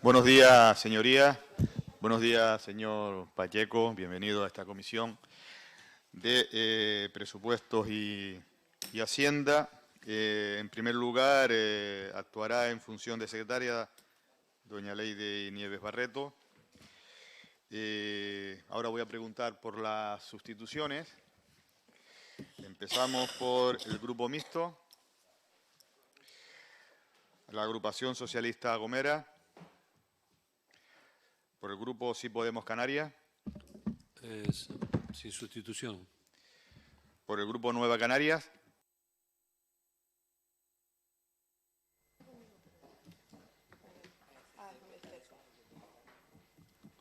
Buenos días, señorías. Buenos días, señor Pacheco. Bienvenido a esta comisión de Presupuestos y Hacienda. En primer lugar, actuará en función de secretaria doña Leide Nieves Barreto. Ahora voy a preguntar por las sustituciones. Empezamos por el Grupo Mixto. La Agrupación Socialista Gomera. Por el Grupo Sí Podemos Canarias. Sin sustitución. Por el Grupo Nueva Canarias.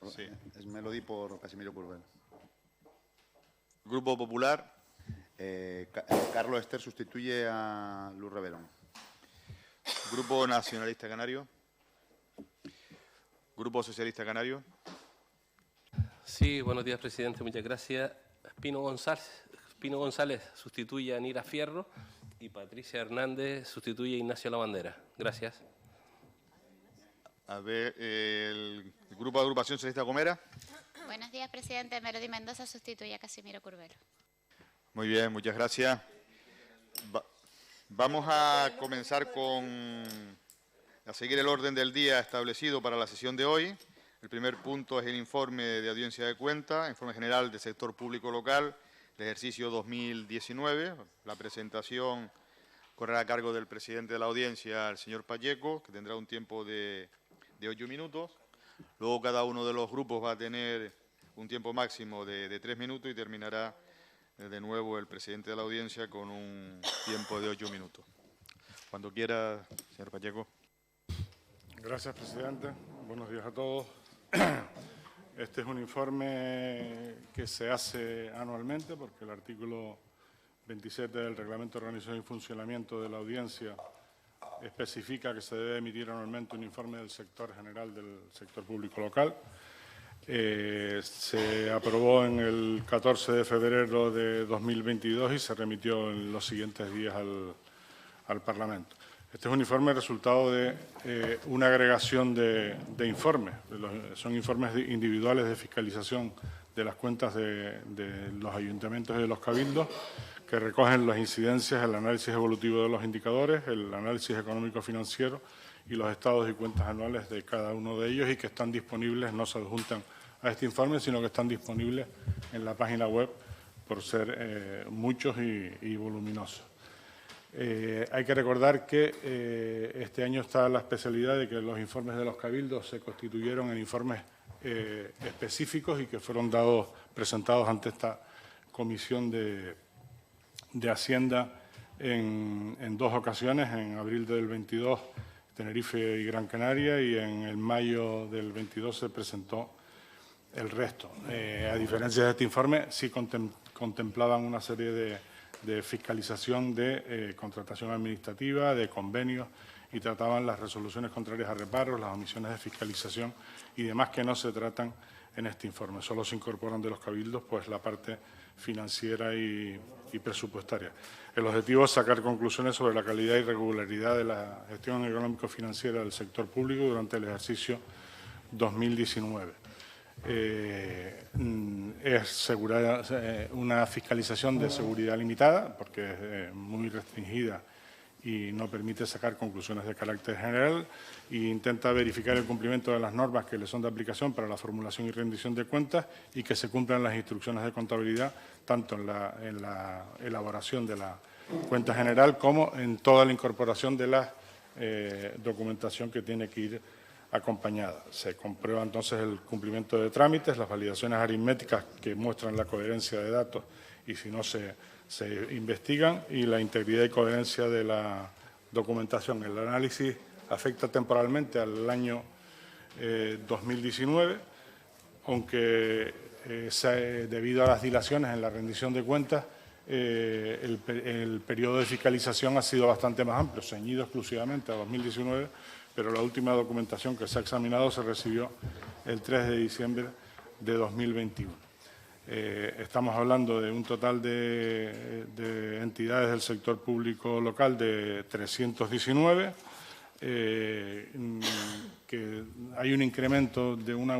Sí. Es Melody por Casimiro Curbel. Grupo Popular. Carlos Ester sustituye a Luz Reverón. Grupo Nacionalista Canario. Grupo Socialista Canario. Sí, buenos días, presidente. Muchas gracias. Pino González sustituye a Nira Fierro y Patricia Hernández sustituye a Ignacio Lavandera. Gracias. A ver, el Grupo de Agrupación Socialista Gomera. Buenos días, presidente. Melody Mendoza sustituye a Casimiro Curbelo. Muy bien, muchas gracias. Vamos a comenzar a seguir el orden del día establecido para la sesión de hoy. El primer punto es el informe de audiencia de cuentas, informe general del sector público local, del ejercicio 2019. La presentación correrá a cargo del presidente de la audiencia, el señor Pacheco, que tendrá un tiempo de 8 minutos. Luego cada uno de los grupos va a tener un tiempo máximo de 3 minutos y terminará de nuevo el presidente de la audiencia con un tiempo de 8 minutos. Cuando quiera, señor Pacheco. Gracias, presidente. Buenos días a todos. Este es un informe que se hace anualmente porque el artículo 27 del Reglamento de Organización y Funcionamiento de la Audiencia especifica que se debe emitir anualmente un informe del sector general del sector público local. Se aprobó en el 14 de febrero de 2022 y se remitió en los siguientes días al Parlamento. Este es un informe resultado de una agregación de informes. Son informes individuales de fiscalización de las cuentas de los ayuntamientos y de los cabildos que recogen las incidencias, el análisis evolutivo de los indicadores, el análisis económico-financiero y los estados y cuentas anuales de cada uno de ellos y que están disponibles, no se adjuntan a este informe, sino que están disponibles en la página web por ser muchos y voluminosos. Hay que recordar que este año está la especialidad de que los informes de los cabildos se constituyeron en informes específicos y que fueron presentados ante esta comisión de Hacienda en 2 ocasiones, en abril del 22, Tenerife y Gran Canaria, y en el mayo del 22 se presentó el resto. A diferencia de este informe, sí contemplaban una serie de fiscalización de contratación administrativa, de convenios, y trataban las resoluciones contrarias a reparos, las omisiones de fiscalización y demás que no se tratan en este informe. Solo se incorporan de los cabildos pues la parte financiera y presupuestaria. El objetivo es sacar conclusiones sobre la calidad y regularidad de la gestión económico-financiera del sector público durante el ejercicio 2019. Es una fiscalización de seguridad limitada, porque es muy restringida y no permite sacar conclusiones de carácter general, e intenta verificar el cumplimiento de las normas que le son de aplicación para la formulación y rendición de cuentas y que se cumplan las instrucciones de contabilidad, tanto en la elaboración de la cuenta general como en toda la incorporación de la documentación que tiene que ir acompañada. Se comprueba entonces el cumplimiento de trámites, las validaciones aritméticas que muestran la coherencia de datos y si no se investigan, y la integridad y coherencia de la documentación. El análisis afecta temporalmente al año 2019, aunque debido a las dilaciones en la rendición de cuentas, el periodo de fiscalización ha sido bastante más amplio, ceñido exclusivamente a 2019, pero la última documentación que se ha examinado se recibió el 3 de diciembre de 2021. Estamos hablando de un total de entidades del sector público local de 319. que hay un incremento de una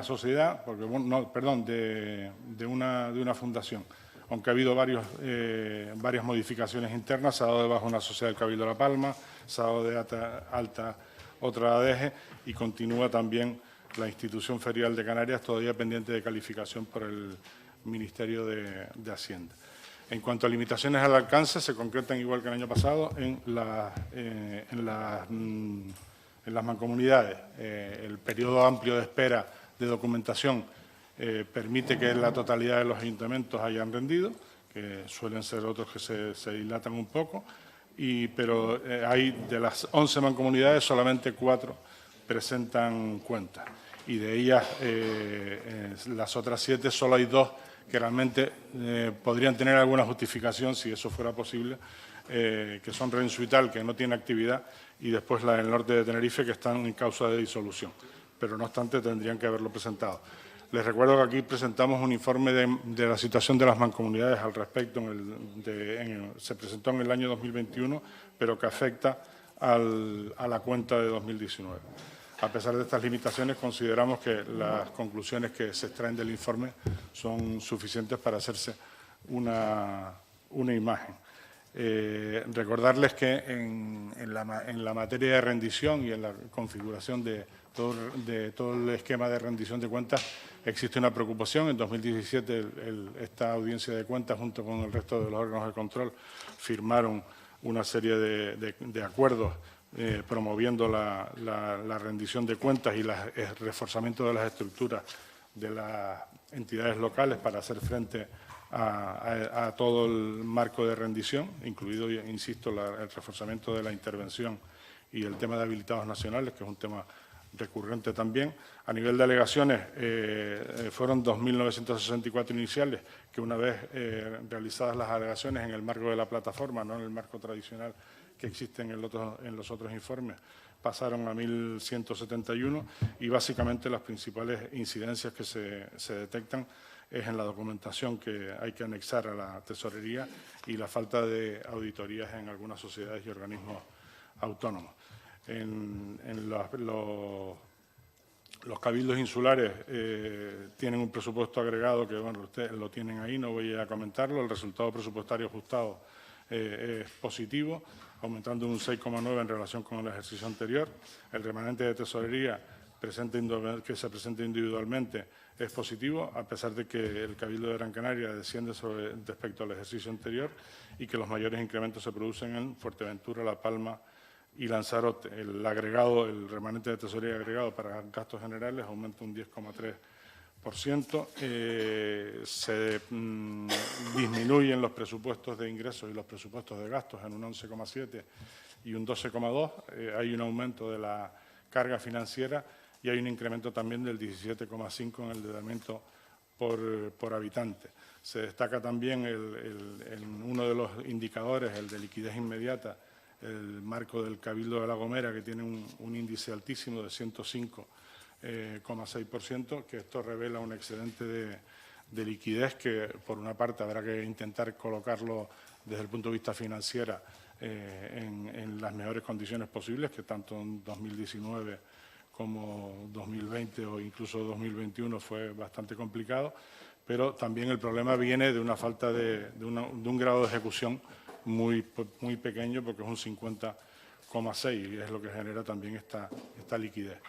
sociedad, porque, bueno, no, perdón, de una fundación. Aunque ha habido varias modificaciones internas, se ha dado de baja una sociedad del Cabildo de La Palma, se ha dado de alta otra ADEGE y continúa también la institución ferial de Canarias, todavía pendiente de calificación por el Ministerio de Hacienda. En cuanto a limitaciones al alcance, se concretan igual que el año pasado en las mancomunidades. El periodo amplio de espera de documentación permite que la totalidad de los ayuntamientos hayan rendido, que suelen ser otros que se dilatan un poco, pero hay de las 11 mancomunidades solamente 4 presentan cuentas y de ellas las otras 7 solo hay 2 que realmente podrían tener alguna justificación si eso fuera posible, que son Rensuital, que no tiene actividad, y después la del norte de Tenerife, que están en causa de disolución. Pero no obstante tendrían que haberlo presentado. Les recuerdo que aquí presentamos un informe de la situación de las mancomunidades al respecto, se presentó en el año 2021, pero que afecta a la cuenta de 2019. A pesar de estas limitaciones, consideramos que las conclusiones que se extraen del informe son suficientes para hacerse una imagen. Recordarles que en la materia de rendición y en la configuración de todo el esquema de rendición de cuentas existe una preocupación. En 2017 esta audiencia de cuentas junto con el resto de los órganos de control firmaron una serie de acuerdos promoviendo la rendición de cuentas y el reforzamiento de las estructuras de las entidades locales para hacer frente a todo el marco de rendición, incluido, insisto, el reforzamiento de la intervención y el tema de habilitados nacionales, que es un tema recurrente también. A nivel de alegaciones, fueron 2.964 iniciales, que una vez realizadas las alegaciones en el marco de la plataforma, no en el marco tradicional que existe en los otros informes, pasaron a 1.171 y básicamente las principales incidencias que se detectan es en la documentación que hay que anexar a la tesorería y la falta de auditorías en algunas sociedades y organismos autónomos. Los cabildos insulares tienen un presupuesto agregado que, bueno, ustedes lo tienen ahí, no voy a comentarlo. El resultado presupuestario ajustado es positivo, aumentando un 6,9 en relación con el ejercicio anterior. El remanente de tesorería que se presenta individualmente es positivo, a pesar de que el Cabildo de Gran Canaria desciende respecto al ejercicio anterior y que los mayores incrementos se producen en Fuerteventura, La Palma y Lanzarote. El remanente de tesorería agregado para gastos generales aumenta un 10,3%. Se disminuyen los presupuestos de ingresos y los presupuestos de gastos en un 11,7 y un 12,2. Hay un aumento de la carga financiera y hay un incremento también del 17,5 en el endeudamiento por habitante. Se destaca también uno de los indicadores, el de liquidez inmediata, el marco del Cabildo de La Gomera, que tiene un índice altísimo de 105,6%, que esto revela un excedente de liquidez que, por una parte, habrá que intentar colocarlo desde el punto de vista financiero en las mejores condiciones posibles, que tanto en 2019 como 2020 o incluso 2021 fue bastante complicado, pero también el problema viene de una falta de un grado de ejecución muy pequeño, porque es un 50,6 y es lo que genera también esta liquidez.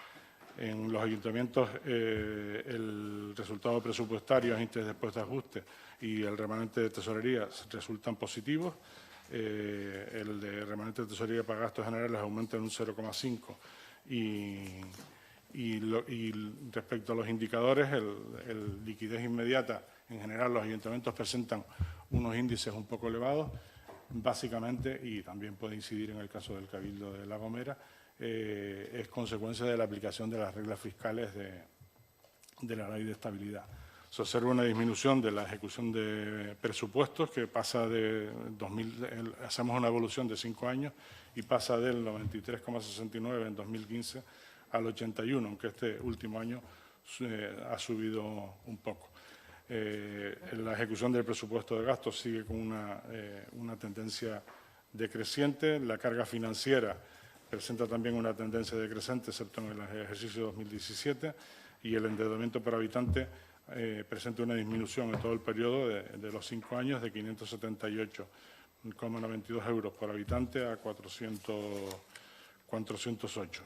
En los ayuntamientos el resultado presupuestario antes después de ajuste y el remanente de tesorería resultan positivos. El de remanente de tesorería para gastos generales aumenta en un 0,5 y respecto a los indicadores, el liquidez inmediata, en general los ayuntamientos presentan unos índices un poco elevados, básicamente, y también puede incidir en el caso del Cabildo de La Gomera, es consecuencia de la aplicación de las reglas fiscales de la Ley de Estabilidad. Se observa una disminución de la ejecución de presupuestos que pasa hacemos una evolución de 5 años y pasa del 93,69 en 2015 al 81, aunque este último año ha subido un poco. La ejecución del presupuesto de gastos sigue con una tendencia decreciente. La carga financiera presenta también una tendencia decreciente, excepto en el ejercicio 2017, y el endeudamiento por habitante presenta una disminución en todo el periodo de los 5 años de 578,92 euros por habitante a 408.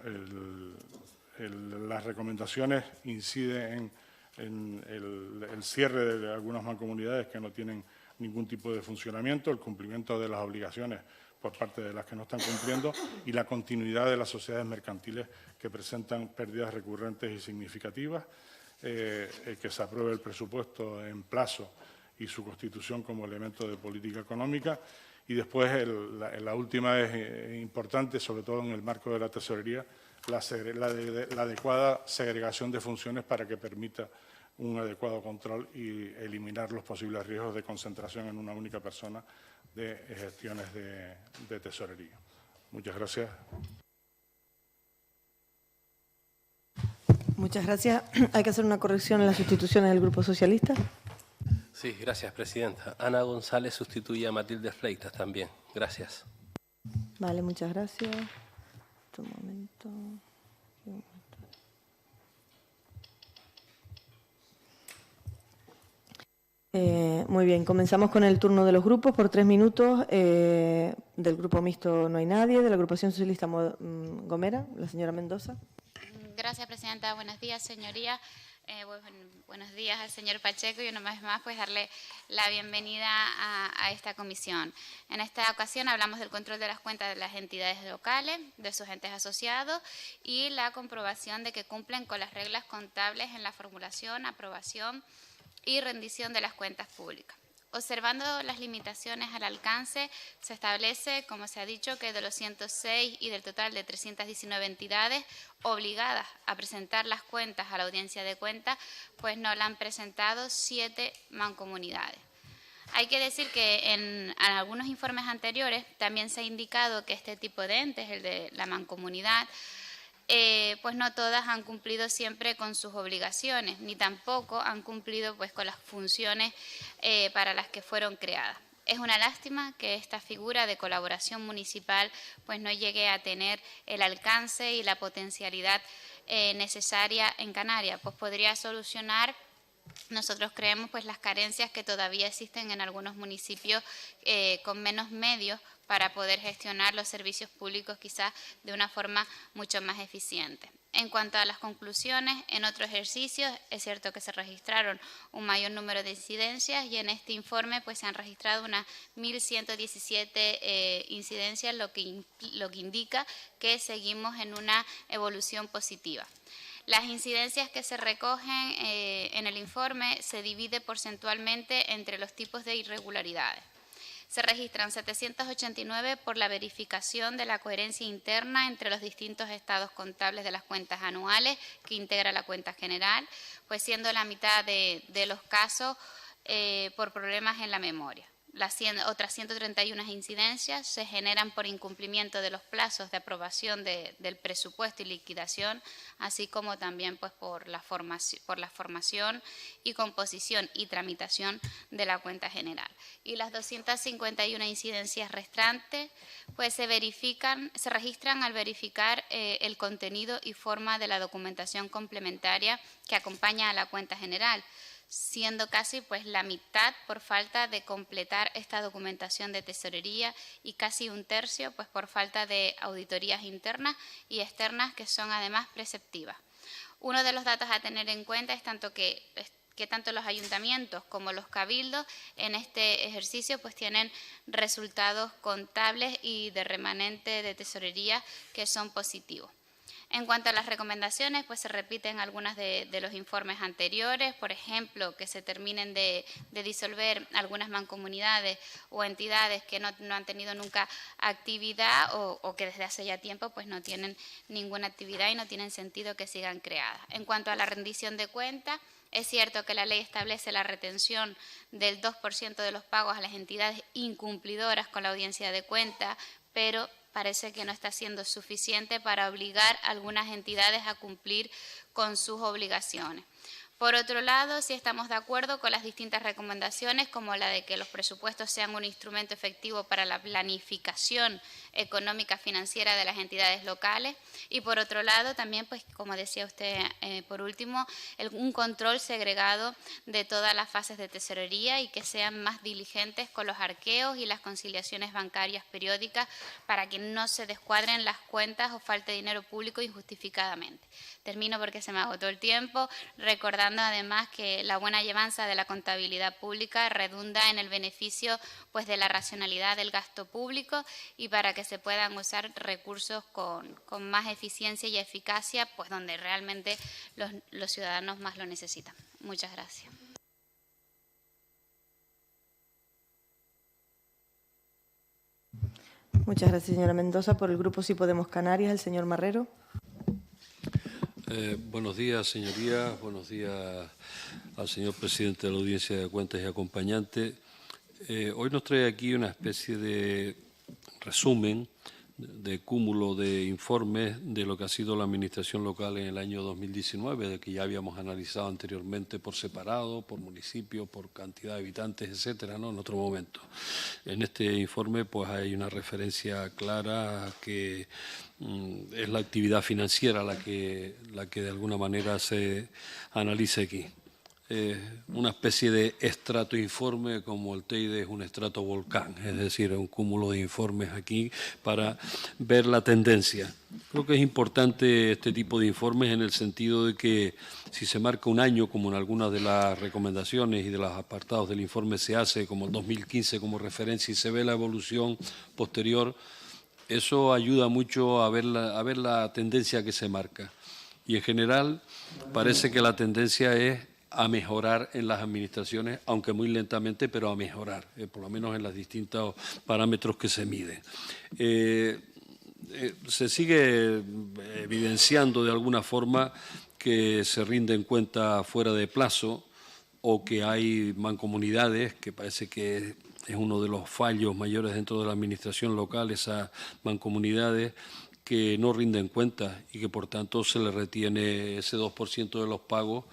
Las recomendaciones inciden en el cierre de algunas mancomunidades que no tienen ningún tipo de funcionamiento, el cumplimiento de las obligaciones por parte de las que no están cumpliendo y la continuidad de las sociedades mercantiles que presentan pérdidas recurrentes y significativas, que se apruebe el presupuesto en plazo y su constitución como elemento de política económica. Y después, la última es importante, sobre todo en el marco de la tesorería, la adecuada segregación de funciones para que permita un adecuado control y eliminar los posibles riesgos de concentración en una única persona de gestiones de tesorería. Muchas gracias. Muchas gracias. Hay que hacer una corrección en las sustituciones del Grupo Socialista. Sí, gracias, presidenta. Ana González sustituye a Matilde Freitas también. Gracias. Vale, muchas gracias. Un momento. Muy bien, comenzamos con el turno de los grupos por 3 minutos. Del Grupo Mixto no hay nadie. De la Agrupación Socialista Gomera, la señora Mendoza. Gracias, presidenta. Buenos días, señoría. Buenos días al señor Pacheco y una vez más pues darle la bienvenida a esta comisión. En esta ocasión hablamos del control de las cuentas de las entidades locales, de sus entes asociados y la comprobación de que cumplen con las reglas contables en la formulación, aprobación y rendición de las cuentas públicas. Observando las limitaciones al alcance, se establece, como se ha dicho, que de los 106 y del total de 319 entidades obligadas a presentar las cuentas a la audiencia de cuentas, pues no la han presentado 7 mancomunidades. Hay que decir que en algunos informes anteriores también se ha indicado que este tipo de entes, el de la mancomunidad, pues no todas han cumplido siempre con sus obligaciones, ni tampoco han cumplido pues con las funciones para las que fueron creadas. Es una lástima que esta figura de colaboración municipal pues no llegue a tener el alcance y la potencialidad necesaria en Canarias, pues podría solucionar, nosotros creemos, pues las carencias que todavía existen en algunos municipios con menos medios para poder gestionar los servicios públicos quizás de una forma mucho más eficiente. En cuanto a las conclusiones, en otros ejercicios es cierto que se registraron un mayor número de incidencias y en este informe pues se han registrado unas 1.117 incidencias, lo que indica que seguimos en una evolución positiva. Las incidencias que se recogen en el informe se divide porcentualmente entre los tipos de irregularidades. Se registran 789 por la verificación de la coherencia interna entre los distintos estados contables de las cuentas anuales que integra la cuenta general, pues siendo la mitad de los casos por problemas en la memoria. Otras 131 incidencias se generan por incumplimiento de los plazos de aprobación del presupuesto y liquidación, así como también pues, por la formación y composición y tramitación de la cuenta general. Y las 251 incidencias restantes pues, se registran al verificar el contenido y forma de la documentación complementaria que acompaña a la cuenta general, siendo casi pues la mitad por falta de completar esta documentación de tesorería y casi un tercio pues por falta de auditorías internas y externas que son además preceptivas. Uno de los datos a tener en cuenta es que tanto los ayuntamientos como los cabildos en este ejercicio pues tienen resultados contables y de remanente de tesorería que son positivos. En cuanto a las recomendaciones, pues se repiten algunas de los informes anteriores, por ejemplo, que se terminen de disolver algunas mancomunidades o entidades que no han tenido nunca actividad o que desde hace ya tiempo pues no tienen ninguna actividad y no tienen sentido que sigan creadas. En cuanto a la rendición de cuentas, es cierto que la ley establece la retención del 2% de los pagos a las entidades incumplidoras con la audiencia de cuentas, pero parece que no está siendo suficiente para obligar a algunas entidades a cumplir con sus obligaciones. Por otro lado, sí estamos de acuerdo con las distintas recomendaciones, como la de que los presupuestos sean un instrumento efectivo para la planificación económica financiera de las entidades locales. Y por otro lado, también, pues, como decía usted, por último, un control segregado de todas las fases de tesorería y que sean más diligentes con los arqueos y las conciliaciones bancarias periódicas para que no se descuadren las cuentas o falte dinero público injustificadamente. Termino porque se me agotó el tiempo, recordando además que la buena llevanza de la contabilidad pública redunda en el beneficio, pues, de la racionalidad del gasto público y para que se puedan usar recursos con más eficiencia y eficacia, pues donde realmente los ciudadanos más lo necesitan. Muchas gracias. Muchas gracias, señora Mendoza. Por el Grupo Sí Podemos Canarias, el señor Marrero. Buenos días, señorías. Buenos días al señor presidente de la Audiencia de Cuentas y acompañante. Hoy nos trae aquí una especie de resumen, de cúmulo de informes de lo que ha sido la administración local en el año 2019, de que ya habíamos analizado anteriormente por separado, por municipio, por cantidad de habitantes, etcétera, ¿no? En otro momento. En este informe pues hay una referencia clara que es la actividad financiera la que de alguna manera se analiza aquí. Una especie de estrato informe, como el Teide es un estrato volcán, es decir, un cúmulo de informes aquí para ver la tendencia. Creo que es importante este tipo de informes en el sentido de que si se marca un año, como en algunas de las recomendaciones y de los apartados del informe se hace, como el 2015 como referencia, y se ve la evolución posterior, eso ayuda mucho a ver la tendencia que se marca. Y en general parece que la tendencia es a mejorar en las administraciones, aunque muy lentamente, pero a mejorar, por lo menos en los distintos parámetros que se miden. Se sigue evidenciando de alguna forma que se rinden cuentas fuera de plazo o que hay mancomunidades, que parece que es uno de los fallos mayores dentro de la administración local, esas mancomunidades que no rinden cuentas y que por tanto se les retiene ese 2% de los pagos.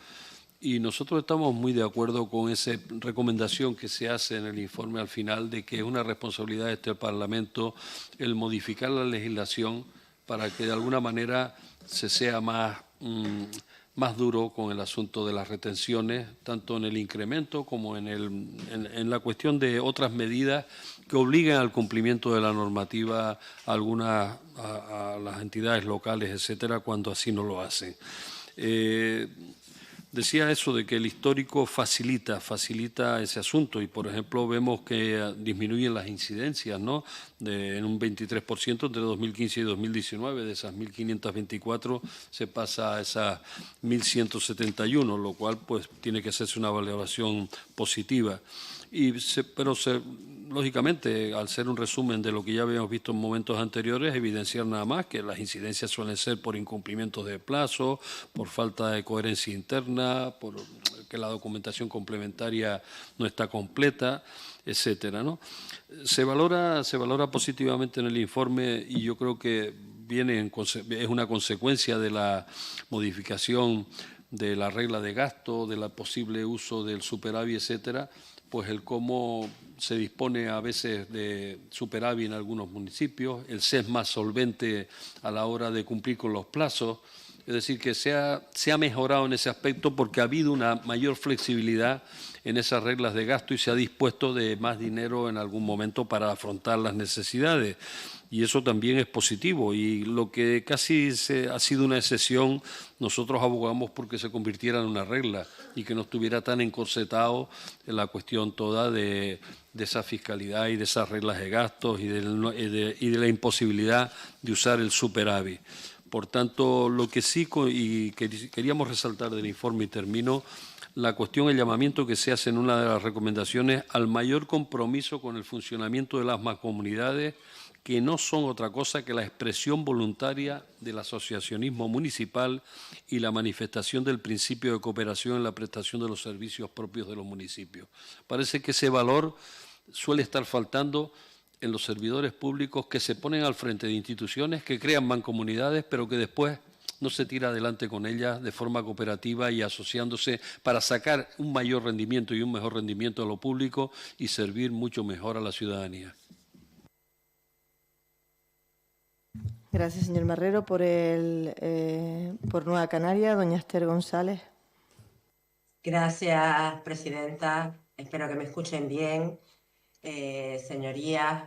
Y nosotros estamos muy de acuerdo con esa recomendación que se hace en el informe al final de que es una responsabilidad de este Parlamento el modificar la legislación para que de alguna manera se sea más duro con el asunto de las retenciones, tanto en el incremento como en la cuestión de otras medidas que obliguen al cumplimiento de la normativa a las entidades locales, etcétera, cuando así no lo hacen. Decía eso de que el histórico facilita ese asunto y, por ejemplo, vemos que disminuyen las incidencias, ¿no? En un 23% entre 2015 y 2019, de esas 1.524 se pasa a esas 1.171, lo cual pues tiene que hacerse una valoración positiva. Pero lógicamente, al ser un resumen de lo que ya habíamos visto en momentos anteriores, evidenciar nada más que las incidencias suelen ser por incumplimientos de plazo, por falta de coherencia interna, por que la documentación complementaria no está completa, etcétera, ¿no? Se valora positivamente en el informe y yo creo que es una consecuencia de la modificación de la regla de gasto, del posible uso del superávit, etcétera, pues el cómo se dispone a veces de superávit en algunos municipios, el ser más solvente a la hora de cumplir con los plazos, es decir, que se ha mejorado en ese aspecto porque ha habido una mayor flexibilidad en esas reglas de gasto y se ha dispuesto de más dinero en algún momento para afrontar las necesidades. Y eso también es positivo. Y lo que casi ha sido una excepción, nosotros abogamos porque se convirtiera en una regla y que no estuviera tan encorsetado en la cuestión toda de esa fiscalidad y de esas reglas de gastos y de la imposibilidad de usar el superávit. Por tanto, lo que sí queríamos resaltar del informe, y termino, la cuestión, el llamamiento que se hace en una de las recomendaciones al mayor compromiso con el funcionamiento de las mancomunidades, que no son otra cosa que la expresión voluntaria del asociacionismo municipal y la manifestación del principio de cooperación en la prestación de los servicios propios de los municipios. Parece que ese valor suele estar faltando en los servidores públicos que se ponen al frente de instituciones que crean mancomunidades, pero que después no se tira adelante con ellas de forma cooperativa y asociándose para sacar un mayor rendimiento y un mejor rendimiento a lo público y servir mucho mejor a la ciudadanía? Gracias, señor Marrero. Por Nueva Canaria, doña Esther González. Gracias, presidenta. Espero que me escuchen bien. Señorías,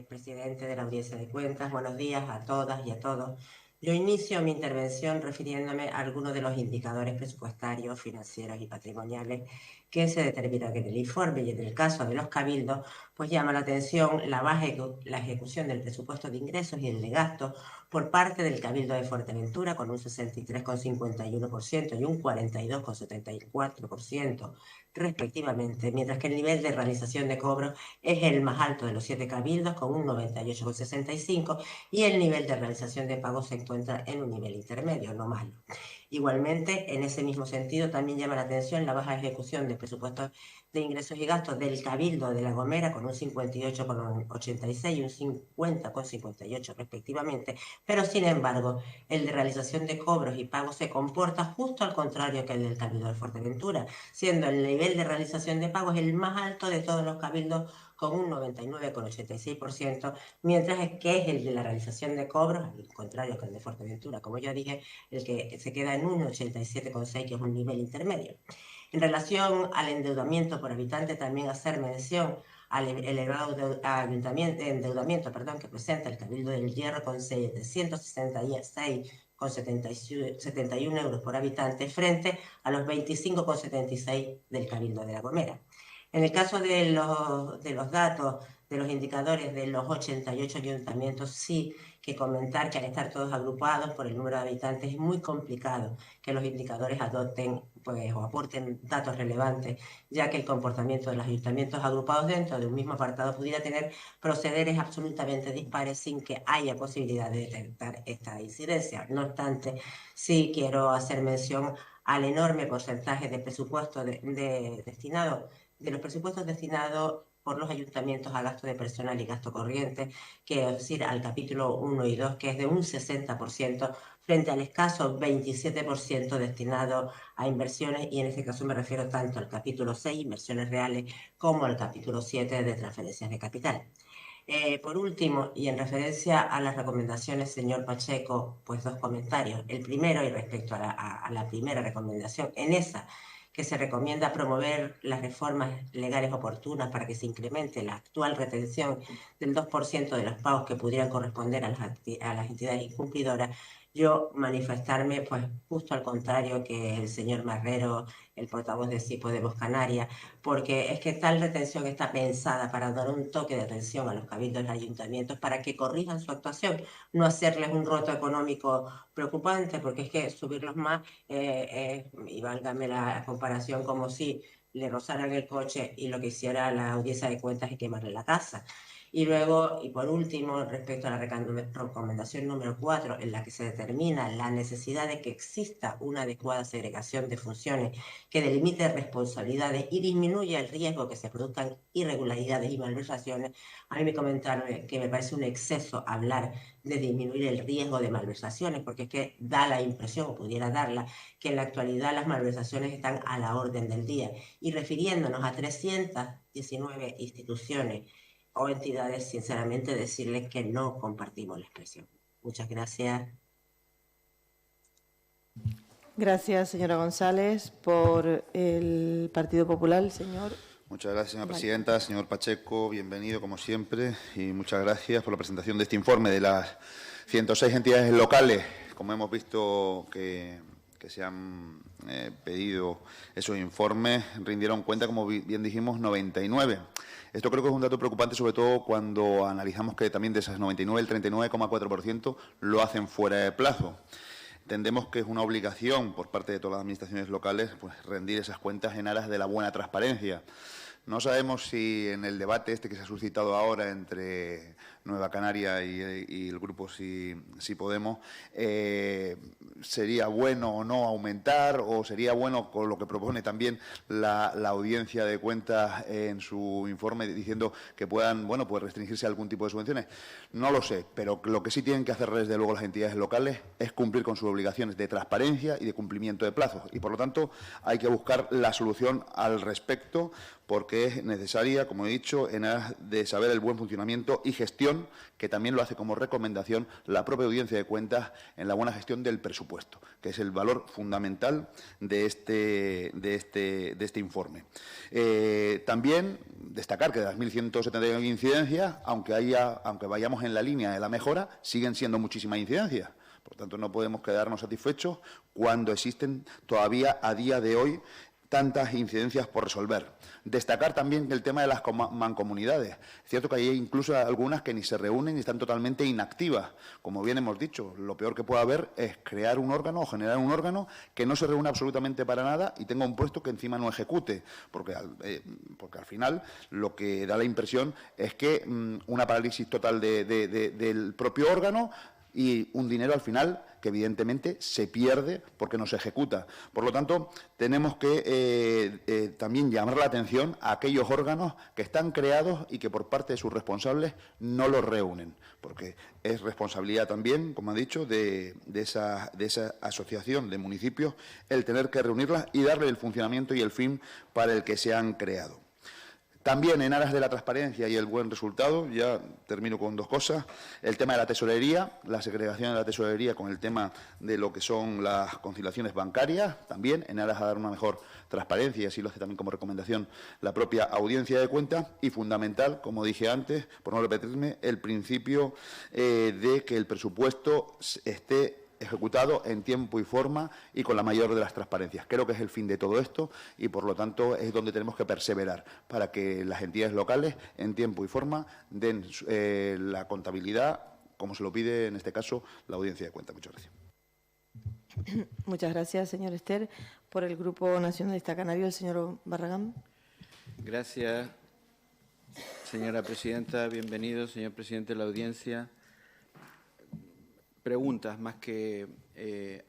presidente de la Audiencia de Cuentas, buenos días a todas y a todos. Yo inicio mi intervención refiriéndome a algunos de los indicadores presupuestarios, financieros y patrimoniales que se determinan en el informe, y en el caso de los cabildos, pues llama la atención la ejecución del presupuesto de ingresos y el de gastos por parte del Cabildo de Fuerteventura, con un 63,51% y un 42,74% respectivamente, mientras que el nivel de realización de cobros es el más alto de los 7 cabildos, con un 98,65%, y el nivel de realización de pagos se encuentra en un nivel intermedio, no malo. Igualmente, en ese mismo sentido, también llama la atención la baja ejecución de presupuestos de ingresos y gastos del Cabildo de La Gomera, con un 58,86 y un 50,58 respectivamente, pero sin embargo, el de realización de cobros y pagos se comporta justo al contrario que el del Cabildo de Fuerteventura, siendo el nivel de realización de pagos el más alto de todos los cabildos, con un 99,86%, mientras que es el de la realización de cobros, al contrario que el de Fuerteventura, como ya dije, el que se queda en un 87,6%, que es un nivel intermedio. En relación al endeudamiento por habitante, también hacer mención al elevado endeudamiento que presenta el Cabildo del Hierro, con 766,71 euros por habitante, frente a los 25,76 del Cabildo de La Gomera. En el caso de los datos, de los indicadores de los 88 ayuntamientos, sí que comentar que al estar todos agrupados por el número de habitantes es muy complicado que los indicadores adopten o aporten datos relevantes, ya que el comportamiento de los ayuntamientos agrupados dentro de un mismo apartado pudiera tener procederes absolutamente dispares sin que haya posibilidad de detectar esta incidencia. No obstante, sí quiero hacer mención al enorme porcentaje de presupuesto de los presupuestos destinados por los ayuntamientos a gasto de personal y gasto corriente, que es decir, al capítulo 1 y 2, que es de un 60%, frente al escaso 27% destinado a inversiones, y en este caso me refiero tanto al capítulo 6, inversiones reales, como al capítulo 7, de transferencias de capital. Por último, y en referencia a las recomendaciones, señor Pacheco, pues 2 comentarios. El primero, y respecto a la primera recomendación, en esa que se recomienda promover las reformas legales oportunas para que se incremente la actual retención del 2% de los pagos que pudieran corresponder a las entidades incumplidoras, yo manifestarme pues justo al contrario que el señor Marrero, el portavoz de Sí Podemos Canarias, porque es que tal retención está pensada para dar un toque de atención a los cabildos y ayuntamientos para que corrijan su actuación, no hacerles un roto económico preocupante, porque es que subirlos más, y válgame la comparación, como si le rozaran el coche y lo que hiciera la Audiencia de Cuentas es quemarle la casa. Y luego, y por último, respecto a la recomendación número 4, en la que se determina la necesidad de que exista una adecuada segregación de funciones que delimite responsabilidades y disminuya el riesgo que se produzcan irregularidades y malversaciones, a mí me comentaron que me parece un exceso hablar de disminuir el riesgo de malversaciones, porque es que da la impresión, o pudiera darla, que en la actualidad las malversaciones están a la orden del día. Y refiriéndonos a 319 instituciones o entidades, sinceramente decirles que no compartimos la expresión. Muchas gracias. Gracias, señora González. Por el Partido Popular, el señor. Muchas gracias, señora presidenta. Señor Pacheco, bienvenido, como siempre, y muchas gracias por la presentación de este informe de las 106 entidades locales. Como hemos visto que se han pedido esos informes, rindieron cuenta, como bien dijimos, 99. Esto creo que es un dato preocupante, sobre todo cuando analizamos que también de esas 99, el 39,4% lo hacen fuera de plazo. Entendemos que es una obligación por parte de todas las administraciones locales pues rendir esas cuentas en aras de la buena transparencia. No sabemos si en el debate este que se ha suscitado ahora entre Nueva Canaria y el grupo Si Podemos, sería bueno o no aumentar, o sería bueno con lo que propone también la Audiencia de Cuentas en su informe, diciendo que puedan, bueno, pues restringirse a algún tipo de subvenciones. No lo sé, pero lo que sí tienen que hacer desde luego las entidades locales es cumplir con sus obligaciones de transparencia y de cumplimiento de plazos. Y, por lo tanto, hay que buscar la solución al respecto, porque es necesaria, como he dicho, en aras de saber el buen funcionamiento y gestión, que también lo hace como recomendación la propia Audiencia de Cuentas en la buena gestión del presupuesto, que es el valor fundamental de este informe. También destacar que de las 1.171 incidencias, aunque vayamos en la línea de la mejora, siguen siendo muchísimas incidencias. Por tanto, no podemos quedarnos satisfechos cuando existen todavía a día de hoy tantas incidencias por resolver. Destacar también el tema de las mancomunidades. Es cierto que hay incluso algunas que ni se reúnen y están totalmente inactivas. Como bien hemos dicho, lo peor que puede haber es crear un órgano o generar un órgano que no se reúna absolutamente para nada y tenga un puesto que encima no ejecute, porque al final lo que da la impresión es que una parálisis total del propio órgano y un dinero al final que evidentemente se pierde porque no se ejecuta. Por lo tanto, tenemos que también llamar la atención a aquellos órganos que están creados y que por parte de sus responsables no los reúnen, porque es responsabilidad también, como ha dicho, de esa asociación de municipios el tener que reunirlas y darle el funcionamiento y el fin para el que se han creado. También, en aras de la transparencia y el buen resultado, ya termino con dos cosas, el tema de la tesorería, la segregación de la tesorería con el tema de lo que son las conciliaciones bancarias, también en aras a dar una mejor transparencia, y así lo hace también como recomendación la propia Audiencia de Cuentas, y fundamental, como dije antes, por no repetirme, el principio de que el presupuesto esté ejecutado en tiempo y forma y con la mayor de las transparencias. Creo que es el fin de todo esto y, por lo tanto, es donde tenemos que perseverar para que las entidades locales, en tiempo y forma, den la contabilidad, como se lo pide, en este caso, la Audiencia de Cuentas. Muchas gracias. Muchas gracias, señor Ester. Por el Grupo Nacionalista Canario, el señor Barragán. Gracias, señora presidenta. Bienvenido, señor presidente de la Audiencia. Preguntas más que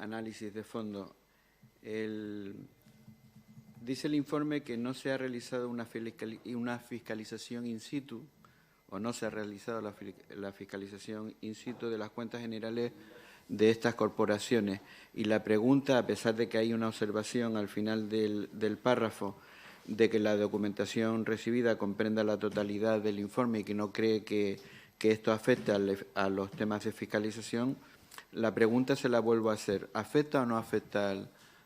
análisis de fondo. Dice el informe que no se ha realizado una fiscalización in situ, o no se ha realizado la fiscalización in situ de las cuentas generales de estas corporaciones. Y la pregunta, a pesar de que hay una observación al final del párrafo de que la documentación recibida comprenda la totalidad del informe y que no cree que esto afecta a los temas de fiscalización, la pregunta se la vuelvo a hacer. ¿Afecta o no afecta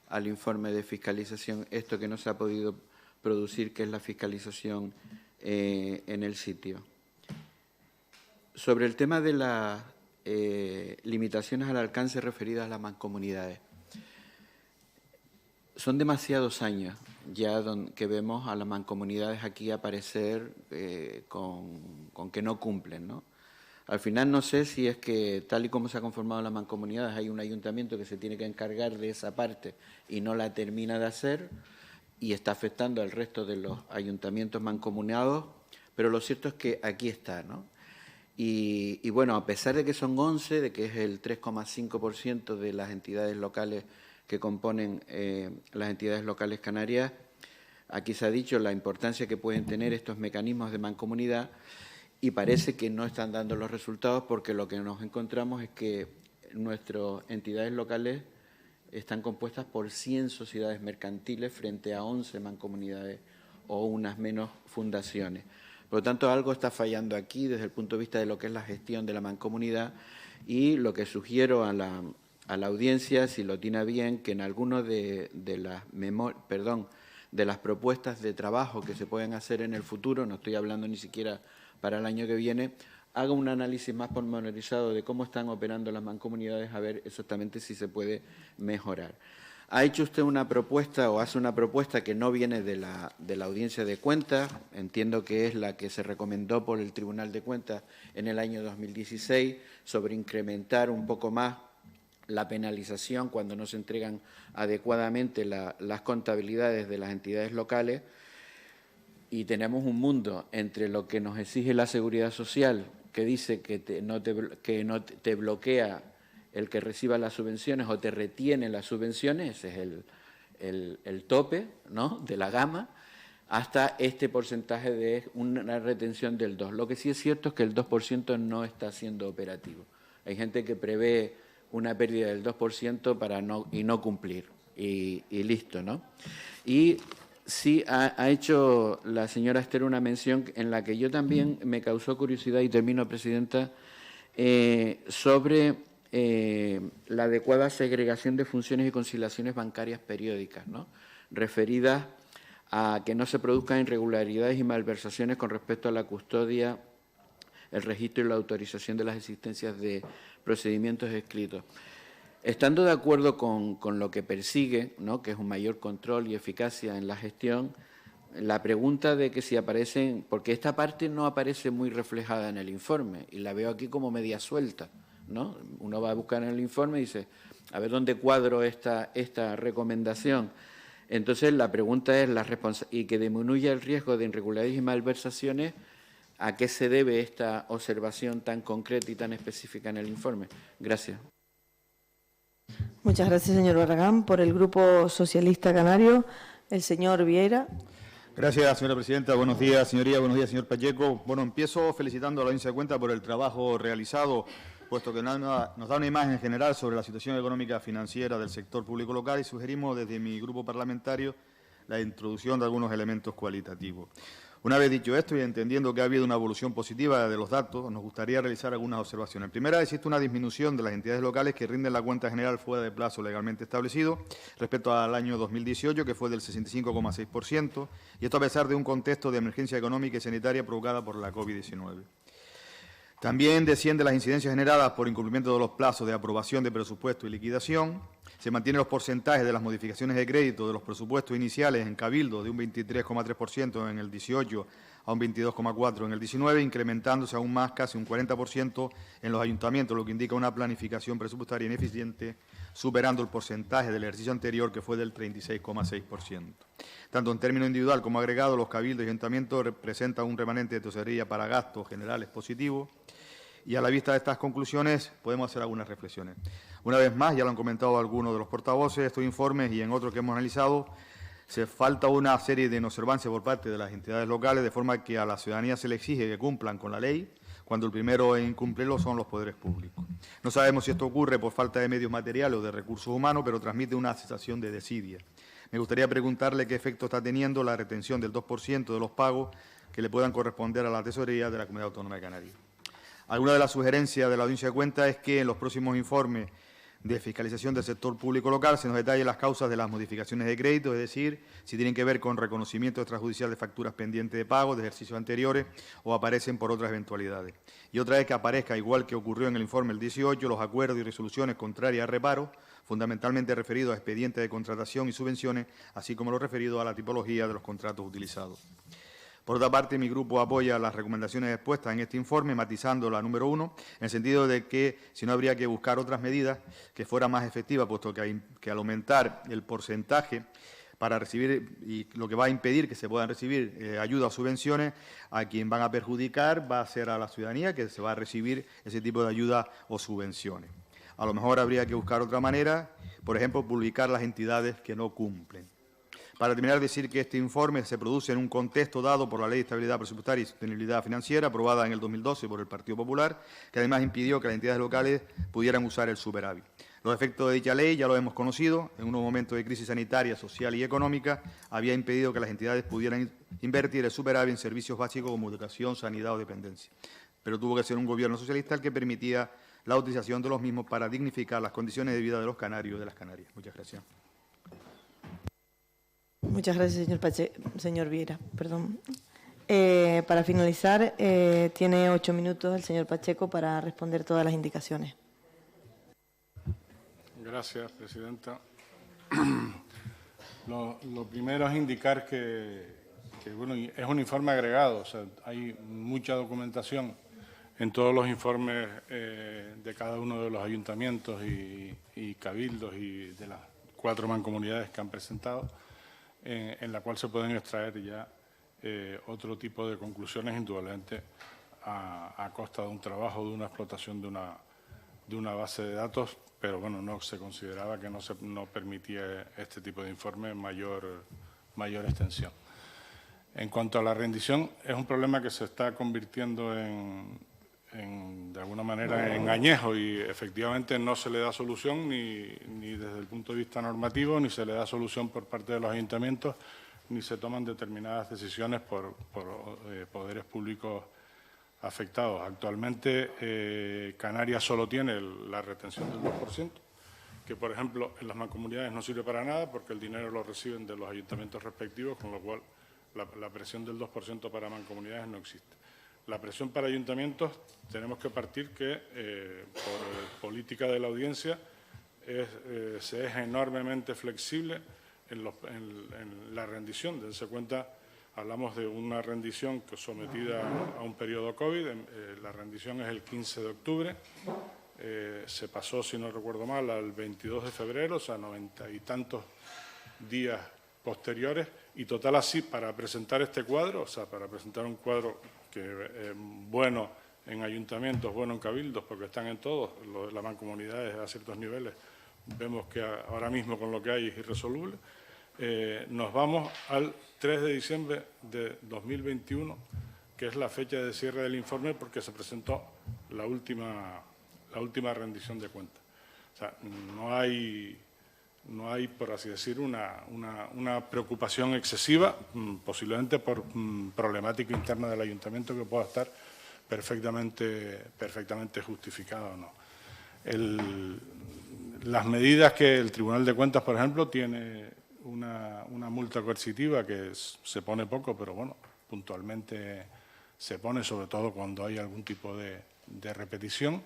al informe de fiscalización esto que no se ha podido producir, que es la fiscalización en el sitio? Sobre el tema de las limitaciones al alcance referidas a las mancomunidades. Son demasiados años ya que vemos a las mancomunidades aquí aparecer con que no cumplen, ¿no? Al final no sé si es que, tal y como se ha conformado las mancomunidades, hay un ayuntamiento que se tiene que encargar de esa parte y no la termina de hacer y está afectando al resto de los ayuntamientos mancomunados, pero lo cierto es que aquí está, ¿no? Y bueno, a pesar de que son 11, de que es el 3,5% de las entidades locales que componen las entidades locales canarias, aquí se ha dicho la importancia que pueden tener estos mecanismos de mancomunidad y parece que no están dando los resultados, porque lo que nos encontramos es que nuestras entidades locales están compuestas por 100 sociedades mercantiles frente a 11 mancomunidades o unas menos fundaciones. Por lo tanto, algo está fallando aquí desde el punto de vista de lo que es la gestión de la mancomunidad, y lo que sugiero a la audiencia, si lo tiene bien, que en alguno de las propuestas de trabajo que se pueden hacer en el futuro, no estoy hablando ni siquiera para el año que viene, haga un análisis más pormenorizado de cómo están operando las mancomunidades, a ver exactamente si se puede mejorar. Ha hecho usted una propuesta, o hace una propuesta que no viene de la Audiencia de Cuentas, entiendo que es la que se recomendó por el Tribunal de Cuentas en el año 2016, sobre incrementar un poco más la penalización cuando no se entregan adecuadamente las contabilidades de las entidades locales. y tenemos un mundo entre lo que nos exige la Seguridad Social, que dice que no te bloquea el que reciba las subvenciones o te retiene las subvenciones, ese es el tope, ¿no?, de la gama, hasta este porcentaje de una retención del 2%. Lo que sí es cierto es que el 2% no está siendo operativo. Hay gente que prevé una pérdida del 2% y no cumplir, y listo, ¿no? Y sí ha hecho la señora Esther una mención en la que yo también me causó curiosidad, y termino, Presidenta, sobre la adecuada segregación de funciones y conciliaciones bancarias periódicas, ¿no?, referidas a que no se produzcan irregularidades y malversaciones con respecto a la custodia, el registro y la autorización de las existencias de procedimientos escritos. Estando de acuerdo con lo que persigue, ¿no?, que es un mayor control y eficacia en la gestión, la pregunta de que si aparecen, porque esta parte no aparece muy reflejada en el informe y la veo aquí como media suelta, ¿no? Uno va a buscar en el informe y dice, a ver dónde cuadro esta recomendación. Entonces, la pregunta es, y que disminuya el riesgo de irregularidades y malversaciones, ¿a qué se debe esta observación tan concreta y tan específica en el informe? Gracias. Muchas gracias, señor Barragán. Por el Grupo Socialista Canario, el señor Vieira. Gracias, señora presidenta. Buenos días, señoría. Buenos días, señor Pacheco. Bueno, empiezo felicitando a la audiencia de cuenta por el trabajo realizado, puesto que nos da una imagen general sobre la situación económica financiera del sector público local, y sugerimos desde mi grupo parlamentario la introducción de algunos elementos cualitativos. Una vez dicho esto y entendiendo que ha habido una evolución positiva de los datos, nos gustaría realizar algunas observaciones. Primera, existe una disminución de las entidades locales que rinden la cuenta general fuera de plazo legalmente establecido respecto al año 2018, que fue del 65,6%, y esto a pesar de un contexto de emergencia económica y sanitaria provocada por la COVID-19. También descienden las incidencias generadas por incumplimiento de los plazos de aprobación de presupuesto y liquidación. Se mantienen los porcentajes de las modificaciones de crédito de los presupuestos iniciales en Cabildo de un 23,3% en el 18 a un 22,4% en el 19, incrementándose aún más, casi un 40% en los ayuntamientos, lo que indica una planificación presupuestaria ineficiente, superando el porcentaje del ejercicio anterior, que fue del 36,6%. Tanto en términos individual como agregado, los cabildos y ayuntamientos representan un remanente de tesorería para gastos generales positivo. Y a la vista de estas conclusiones podemos hacer algunas reflexiones. Una vez más, ya lo han comentado algunos de los portavoces, estos informes y en otros que hemos analizado, se falta una serie de inobservancias por parte de las entidades locales, de forma que a la ciudadanía se le exige que cumplan con la ley, cuando el primero en cumplirlo son los poderes públicos. No sabemos si esto ocurre por falta de medios materiales o de recursos humanos, pero transmite una sensación de desidia. Me gustaría preguntarle qué efecto está teniendo la retención del 2% de los pagos que le puedan corresponder a la tesorería de la Comunidad Autónoma de Canarias. Alguna de las sugerencias de la audiencia de cuentas es que en los próximos informes de fiscalización del sector público local se nos detalle las causas de las modificaciones de crédito, es decir, si tienen que ver con reconocimiento extrajudicial de facturas pendientes de pago de ejercicios anteriores o aparecen por otras eventualidades. Y otra es que aparezca, igual que ocurrió en el informe del 18, los acuerdos y resoluciones contrarias a reparo, fundamentalmente referidos a expedientes de contratación y subvenciones, así como lo referido a la tipología de los contratos utilizados. Por otra parte, mi grupo apoya las recomendaciones expuestas en este informe, matizando la número 1, en el sentido de que si no habría que buscar otras medidas que fueran más efectivas, puesto que al aumentar el porcentaje para recibir, y lo que va a impedir que se puedan recibir ayudas o subvenciones, a quien van a perjudicar va a ser a la ciudadanía, que se va a recibir ese tipo de ayudas o subvenciones. A lo mejor habría que buscar otra manera, por ejemplo, publicar las entidades que no cumplen. Para terminar, decir que este informe se produce en un contexto dado por la Ley de Estabilidad Presupuestaria y Sostenibilidad Financiera, aprobada en el 2012 por el Partido Popular, que además impidió que las entidades locales pudieran usar el superávit. Los efectos de dicha ley ya los hemos conocido. En unos momentos de crisis sanitaria, social y económica, había impedido que las entidades pudieran invertir el superávit en servicios básicos como educación, sanidad o dependencia. Pero tuvo que ser un gobierno socialista el que permitía la utilización de los mismos para dignificar las condiciones de vida de los canarios y de las Canarias. Muchas gracias. Muchas gracias, señor Vieira. Perdón. Para finalizar, tiene 8 minutos el señor Pacheco para responder todas las indicaciones. Gracias, presidenta. Lo primero es indicar que bueno, es un informe agregado, o sea, hay mucha documentación en todos los informes de cada uno de los ayuntamientos y cabildos y de las 4 mancomunidades que han presentado, en la cual se pueden extraer ya otro tipo de conclusiones, indudablemente a costa de un trabajo, de una explotación de una base de datos, pero bueno, no se consideraba que no permitía este tipo de informe mayor extensión. En cuanto a la rendición, es un problema que se está convirtiendo de alguna manera en añejo y efectivamente no se le da solución ni desde el punto de vista normativo, ni se le da solución por parte de los ayuntamientos, ni se toman determinadas decisiones por poderes públicos afectados. Actualmente Canarias solo tiene la retención del 2%, que por ejemplo en las mancomunidades no sirve para nada porque el dinero lo reciben de los ayuntamientos respectivos, con lo cual la presión del 2% para mancomunidades no existe. La presión para ayuntamientos tenemos que partir que por política de la audiencia se es enormemente flexible en la rendición. Dense cuenta, hablamos de una rendición que sometida a un periodo COVID, la rendición es el 15 de octubre, se pasó, si no recuerdo mal, al 22 de febrero, o sea, 90 y tantos días posteriores, y total así, para presentar este cuadro, o sea, para presentar un cuadro que bueno en ayuntamientos, bueno en cabildos, porque están en todos, las mancomunidades a ciertos niveles, vemos que ahora mismo con lo que hay es irresoluble. Nos vamos al 3 de diciembre de 2021, que es la fecha de cierre del informe, porque se presentó la última rendición de cuentas. O sea, no hay, por así decir, una preocupación excesiva, posiblemente por problemática interna del ayuntamiento que pueda estar perfectamente justificada o no. Las medidas que el Tribunal de Cuentas, por ejemplo, tiene una multa coercitiva que se pone poco, pero bueno, puntualmente se pone, sobre todo cuando hay algún tipo de repetición.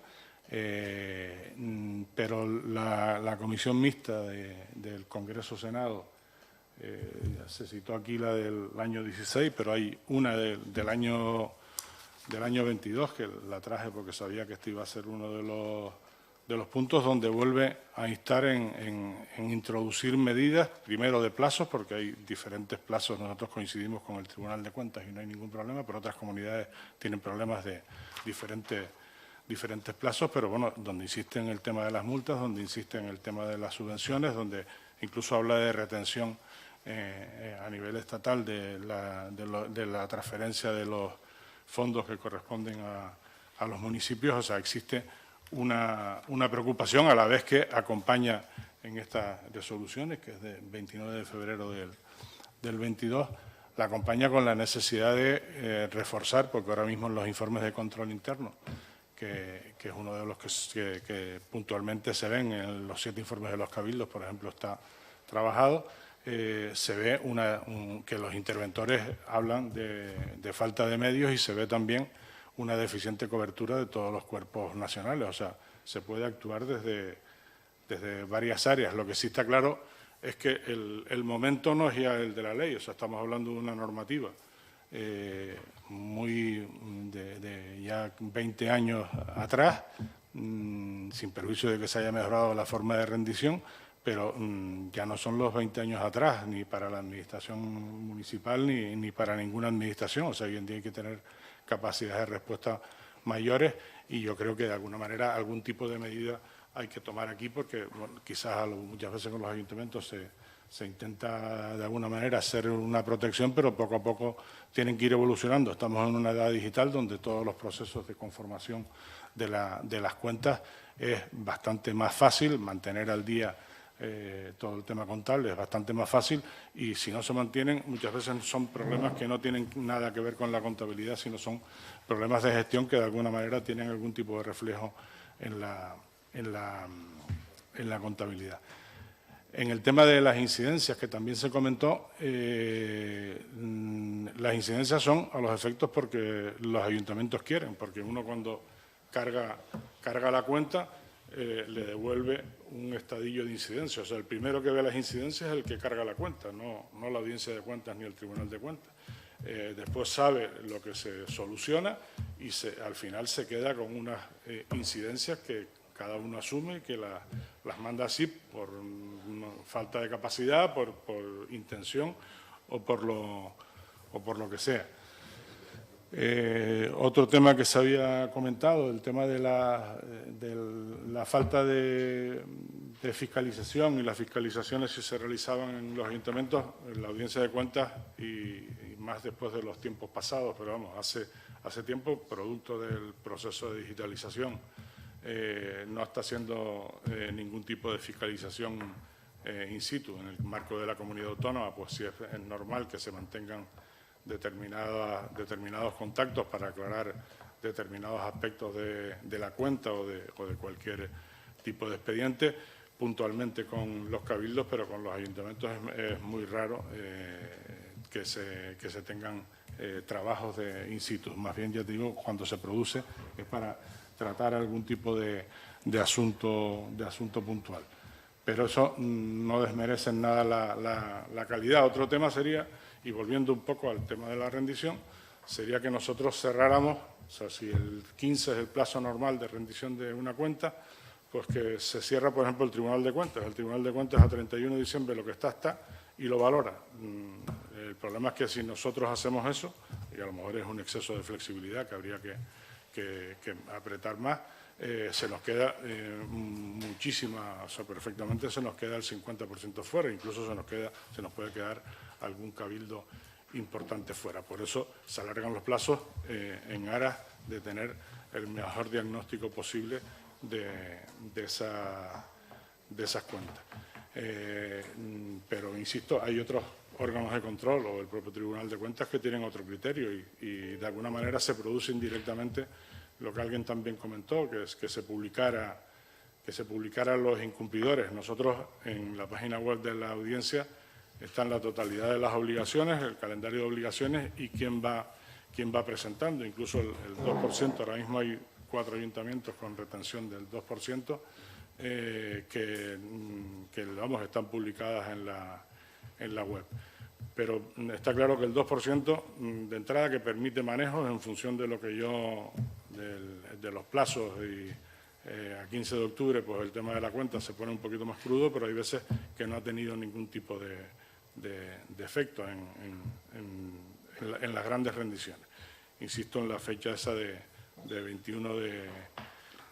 Pero la comisión mixta del Congreso-Senado, se citó aquí la del año 16, pero hay una del año 22, que la traje porque sabía que este iba a ser uno de los puntos donde vuelve a instar en introducir medidas, primero de plazos, porque hay diferentes plazos, nosotros coincidimos con el Tribunal de Cuentas y no hay ningún problema, pero otras comunidades tienen problemas de diferentes plazos, pero bueno, donde insiste en el tema de las multas, donde insiste en el tema de las subvenciones, donde incluso habla de retención a nivel estatal de la transferencia de los fondos que corresponden a los municipios. O sea, existe una preocupación a la vez que acompaña en estas resoluciones, que es del 29 de febrero del 22, la acompaña con la necesidad de reforzar, porque ahora mismo en los informes de control interno, que es uno de los que puntualmente se ven en los 7 informes de los cabildos, por ejemplo, está trabajado, se ve que los interventores hablan de falta de medios y se ve también una deficiente cobertura de todos los cuerpos nacionales. O sea, se puede actuar desde varias áreas. Lo que sí está claro es que el momento no es ya el de la ley, o sea, estamos hablando de una normativa muy de ya 20 años atrás, sin perjuicio de que se haya mejorado la forma de rendición, pero ya no son los 20 años atrás, ni para la administración municipal ni para ninguna administración. O sea, hoy en día hay que tener capacidades de respuesta mayores y yo creo que de alguna manera algún tipo de medida hay que tomar aquí porque bueno, quizás muchas veces con los ayuntamientos se intenta de alguna manera hacer una protección, pero poco a poco tienen que ir evolucionando. Estamos en una edad digital donde todos los procesos de conformación de las cuentas es bastante más fácil, mantener al día todo el tema contable es bastante más fácil y si no se mantienen muchas veces son problemas que no tienen nada que ver con la contabilidad, sino son problemas de gestión que de alguna manera tienen algún tipo de reflejo en la contabilidad. En el tema de las incidencias, que también se comentó, las incidencias son a los efectos porque los ayuntamientos quieren, porque uno cuando carga la cuenta le devuelve un estadillo de incidencia. O sea, el primero que ve las incidencias es el que carga la cuenta, no la audiencia de cuentas ni el Tribunal de Cuentas. Después sabe lo que se soluciona y al final se queda con unas incidencias que cada uno asume y que las manda así por falta de capacidad, por intención o por por lo que sea. Otro tema que se había comentado, el tema de la falta de fiscalización, y las fiscalizaciones si se realizaban en los ayuntamientos, en la audiencia de cuentas y más después de los tiempos pasados, pero vamos, hace tiempo, producto del proceso de digitalización, no está haciendo ningún tipo de fiscalización in situ. En el marco de la comunidad autónoma, pues sí es normal que se mantengan determinados contactos para aclarar determinados aspectos de la cuenta o de cualquier tipo de expediente, puntualmente con los cabildos, pero con los ayuntamientos es muy raro que se tengan trabajos de in situ. Más bien, ya te digo, cuando se produce es para tratar algún tipo de asunto puntual. Pero eso no desmerece en nada la calidad. Otro tema sería, y volviendo un poco al tema de la rendición, sería que nosotros cerráramos, o sea, si el 15 es el plazo normal de rendición de una cuenta, pues que se cierra, por ejemplo, el Tribunal de Cuentas. El Tribunal de Cuentas a 31 de diciembre lo que está, y lo valora. El problema es que si nosotros hacemos eso, y a lo mejor es un exceso de flexibilidad que habría que apretar más, se nos queda muchísima, o sea, perfectamente se nos queda el 50% fuera, incluso se nos puede quedar algún cabildo importante fuera. Por eso se alargan los plazos en aras de tener el mejor diagnóstico posible de esas cuentas. Pero, insisto, hay otros órganos de control o el propio Tribunal de Cuentas que tienen otro criterio y de alguna manera se produce indirectamente lo que alguien también comentó, que es que se publicaran los incumplidores. Nosotros en la página web de la audiencia están la totalidad de las obligaciones, el calendario de obligaciones y quién va presentando. Incluso el 2%, ahora mismo hay 4 ayuntamientos con retención del 2%, que están publicadas en la web. Pero está claro que el 2% de entrada que permite manejos en función de lo que de los plazos, y a 15 de octubre pues el tema de la cuenta se pone un poquito más crudo, pero hay veces que no ha tenido ningún tipo de efecto en las grandes rendiciones. Insisto en la fecha esa de 21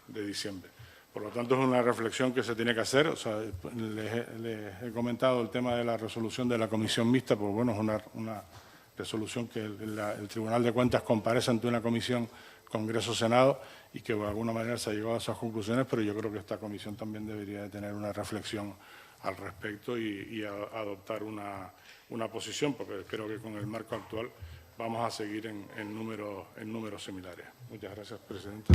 de diciembre. Por lo tanto, es una reflexión que se tiene que hacer. O sea, les he comentado el tema de la resolución de la comisión mixta, pues bueno, es una resolución que el Tribunal de Cuentas comparece ante una comisión Congreso-Senado y que de alguna manera se ha llegado a esas conclusiones, pero yo creo que esta comisión también debería de tener una reflexión al respecto y adoptar una posición, porque creo que con el marco actual vamos a seguir en números similares. Muchas gracias, presidente.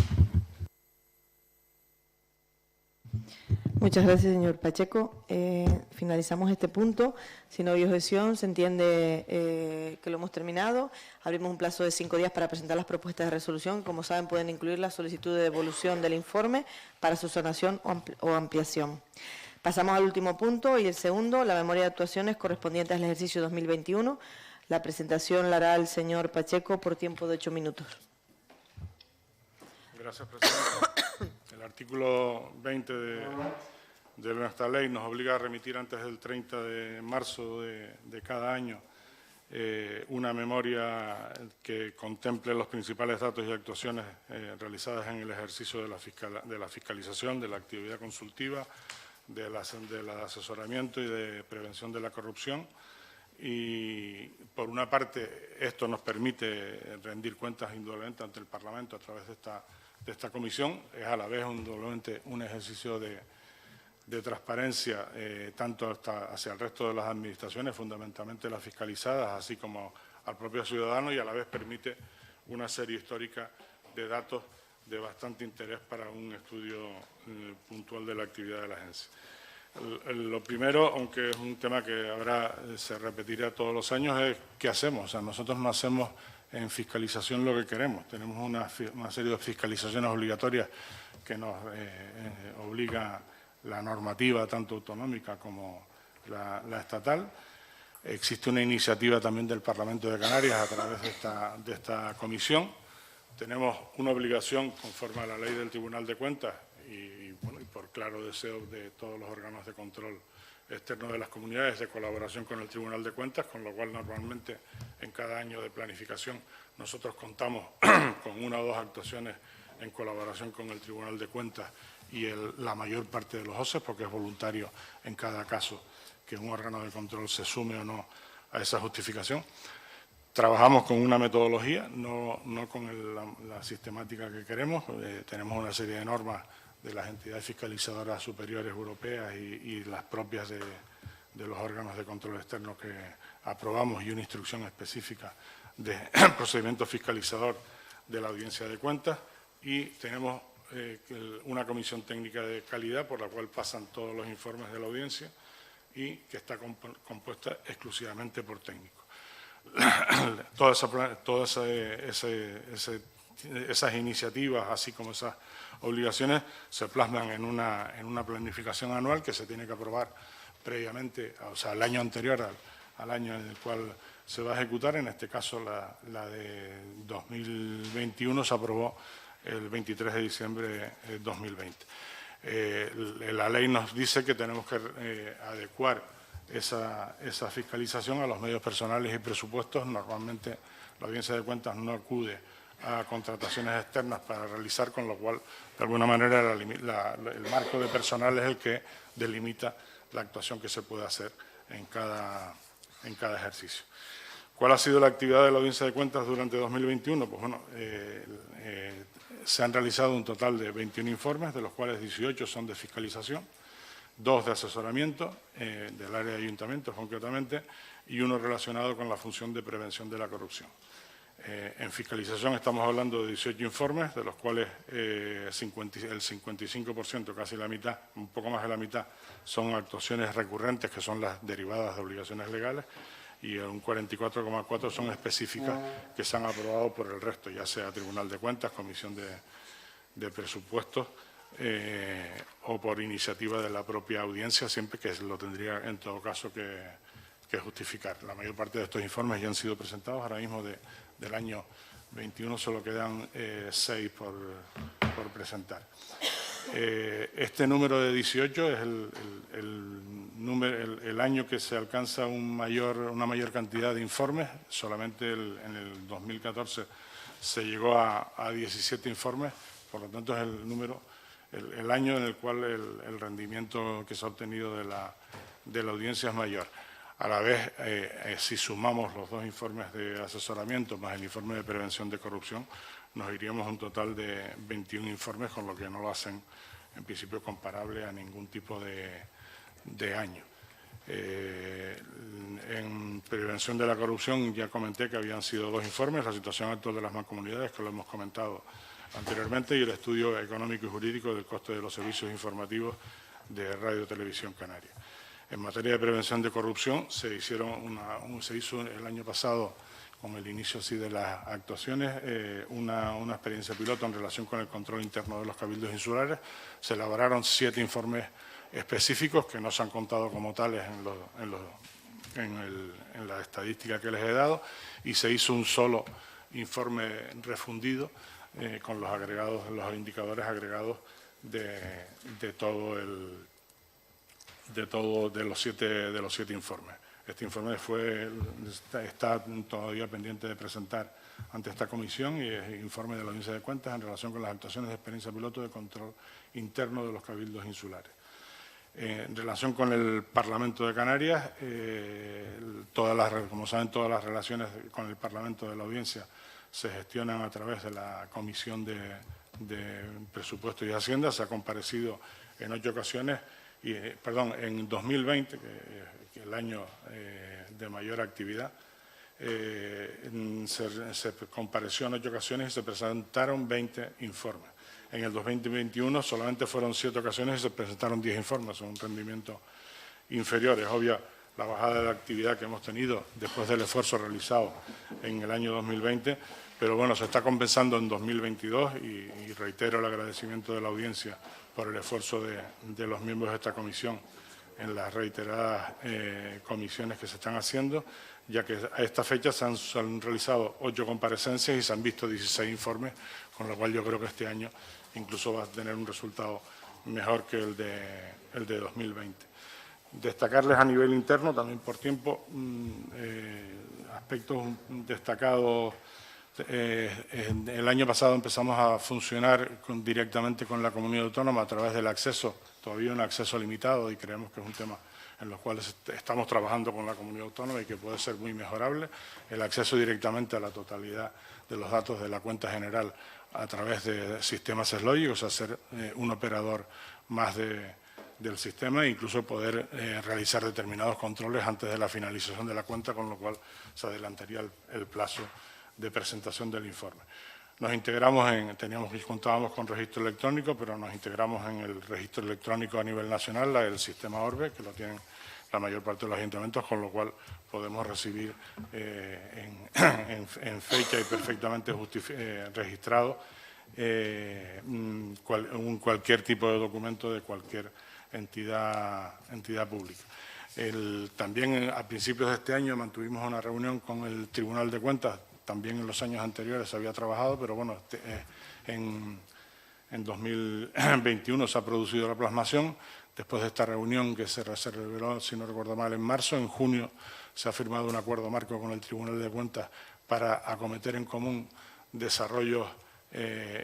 Muchas gracias, señor Pacheco. Finalizamos este punto. Si no hay objeción, se entiende que lo hemos terminado. Abrimos un plazo de 5 días para presentar las propuestas de resolución. Como saben, pueden incluir la solicitud de devolución del informe para su sanación o ampliación. Pasamos al último punto y el segundo, la memoria de actuaciones correspondientes al ejercicio 2021. La presentación la hará el señor Pacheco por tiempo de 8 minutos. Gracias, presidente. El artículo 20 de nuestra ley nos obliga a remitir antes del 30 de marzo de cada año una memoria que contemple los principales datos y actuaciones realizadas en el ejercicio de la fiscalización, de la actividad consultiva, del asesoramiento y de prevención de la corrupción. Y, por una parte, esto nos permite rendir cuentas indudablemente ante el Parlamento a través de esta comisión. Es a la vez indudablemente un ejercicio de transparencia, tanto hacia el resto de las administraciones, fundamentalmente las fiscalizadas, así como al propio ciudadano, y a la vez permite una serie histórica de datos de bastante interés para un estudio puntual de la actividad de la agencia. Lo primero, aunque es un tema que se repetirá todos los años, es qué hacemos. O sea, nosotros no hacemos en fiscalización lo que queremos. Tenemos una serie de fiscalizaciones obligatorias que nos obliga la normativa, tanto autonómica como la estatal. Existe una iniciativa también del Parlamento de Canarias a través de esta comisión. Tenemos una obligación conforme a la ley del Tribunal de Cuentas y por claro deseo de todos los órganos de control Externo de las Comunidades de colaboración con el Tribunal de Cuentas, con lo cual normalmente en cada año de planificación nosotros contamos con 1 o 2 actuaciones en colaboración con el Tribunal de Cuentas y la mayor parte de los OCEs, porque es voluntario en cada caso que un órgano de control se sume o no a esa justificación. Trabajamos con una metodología, no con la sistemática que queremos. Tenemos una serie de normas de las entidades fiscalizadoras superiores europeas y las propias de los órganos de control externo que aprobamos y una instrucción específica de procedimiento fiscalizador de la Audiencia de Cuentas, y tenemos una comisión técnica de calidad por la cual pasan todos los informes de la audiencia y que está compuesta exclusivamente por técnicos. Todas esas iniciativas, así como esas obligaciones, se plasman en una planificación anual que se tiene que aprobar previamente, o sea, el año anterior al año en el cual se va a ejecutar. En este caso, la de 2021 se aprobó el 23 de diciembre de 2020. La ley nos dice que tenemos que adecuar esa fiscalización a los medios personales y presupuestos. Normalmente la Audiencia de Cuentas no acude a contrataciones externas para realizar, con lo cual, de alguna manera, el marco de personal es el que delimita la actuación que se puede hacer en cada ejercicio. ¿Cuál ha sido la actividad de la Audiencia de Cuentas durante 2021? Pues bueno, se han realizado un total de 21 informes, de los cuales 18 son de fiscalización, 2 de asesoramiento del área de ayuntamientos concretamente, y 1 relacionado con la función de prevención de la corrupción. En fiscalización estamos hablando de 18 informes, de los cuales el 55%, casi la mitad, un poco más de la mitad, son actuaciones recurrentes, que son las derivadas de obligaciones legales, y un 44,4% son específicas que se han aprobado por el resto, ya sea Tribunal de Cuentas, Comisión de Presupuestos, o por iniciativa de la propia audiencia, siempre que lo tendría en todo caso que justificar. La mayor parte de estos informes ya han sido presentados. Ahora mismo del año 21 solo quedan 6 por presentar. Este número de 18 es el año que se alcanza una mayor cantidad de informes. Solamente en el 2014 se llegó a 17 informes, por lo tanto es el año en el cual el rendimiento que se ha obtenido de la audiencia es mayor. A la vez, si sumamos los 2 informes de asesoramiento más el informe de prevención de corrupción, nos iríamos a un total de 21 informes, con lo que no lo hacen en principio comparable a ningún tipo de año. En prevención de la corrupción ya comenté que habían sido 2 informes, la situación actual de las mancomunidades, que lo hemos comentado anteriormente, y el estudio económico y jurídico del coste de los servicios informativos de Radio y Televisión Canaria. En materia de prevención de corrupción se hizo el año pasado, con el inicio así de las actuaciones, una experiencia piloto en relación con el control interno de los cabildos insulares. Se elaboraron 7 informes específicos que no se han contado como tales en la estadística que les he dado, y se hizo un solo informe refundido con los indicadores agregados de los 7 informes. Este informe está todavía pendiente de presentar ante esta comisión, y es informe de la Audiencia de Cuentas en relación con las actuaciones de experiencia piloto de control interno de los cabildos insulares. En relación con el Parlamento de Canarias, como saben, todas las relaciones con el Parlamento de la Audiencia se gestionan a través de la Comisión de Presupuestos y Hacienda. Se ha comparecido en 8 ocasiones, en 2020, que es el año de mayor actividad, se compareció en 8 ocasiones y se presentaron 20 informes. En el 2021 solamente fueron 7 ocasiones y se presentaron 10 informes, un rendimiento inferior. Es obvia la bajada de la actividad que hemos tenido después del esfuerzo realizado en el año 2020, pero bueno, se está compensando en 2022 y reitero el agradecimiento de la audiencia por el esfuerzo de los miembros de esta comisión en las reiteradas comisiones que se están haciendo, ya que a esta fecha se han realizado 8 comparecencias y se han visto 16 informes, con lo cual yo creo que este año incluso va a tener un resultado mejor que el de 2020. Destacarles a nivel interno, también por tiempo, aspectos destacados. El año pasado empezamos a funcionar directamente con la comunidad autónoma a través del acceso, todavía un acceso limitado, y creemos que es un tema en los cuales estamos trabajando con la comunidad autónoma y que puede ser muy mejorable, el acceso directamente a la totalidad de los datos de la cuenta general a través de sistemas SLOGIC, o sea, ser un operador más del sistema e incluso poder realizar determinados controles antes de la finalización de la cuenta, con lo cual se adelantaría el plazo de presentación del informe. Nos integramos contábamos con registro electrónico, pero nos integramos en el registro electrónico a nivel nacional, el sistema ORBE, que lo tienen la mayor parte de los ayuntamientos, con lo cual podemos recibir en fecha y perfectamente registrado cualquier tipo de documento de cualquier entidad pública. También a principios de este año mantuvimos una reunión con el Tribunal de Cuentas. También en los años anteriores se había trabajado, pero bueno, en 2021 se ha producido la plasmación. Después de esta reunión que se reveló, si no recuerdo mal, en marzo, en junio se ha firmado un acuerdo marco con el Tribunal de Cuentas para acometer en común desarrollos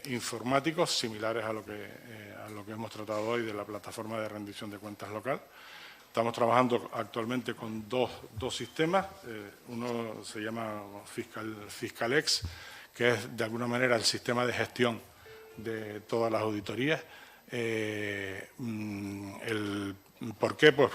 informáticos similares a lo que hemos tratado hoy de la plataforma de rendición de cuentas local. Estamos trabajando actualmente con dos sistemas. Uno se llama Fiscalex, que es de alguna manera el sistema de gestión de todas las auditorías. ¿Por qué? Pues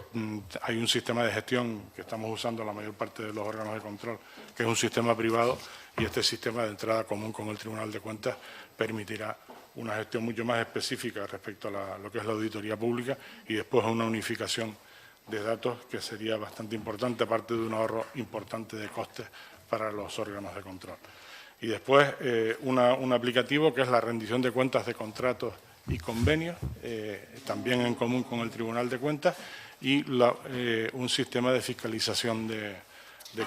hay un sistema de gestión que estamos usando la mayor parte de los órganos de control, que es un sistema privado, y este sistema de entrada común con el Tribunal de Cuentas permitirá una gestión mucho más específica respecto a lo que es la auditoría pública, y después una unificación de datos que sería bastante importante, aparte de un ahorro importante de costes para los órganos de control. Y después un aplicativo que es la rendición de cuentas de contratos y convenios, también en común con el Tribunal de Cuentas, y un sistema de fiscalización de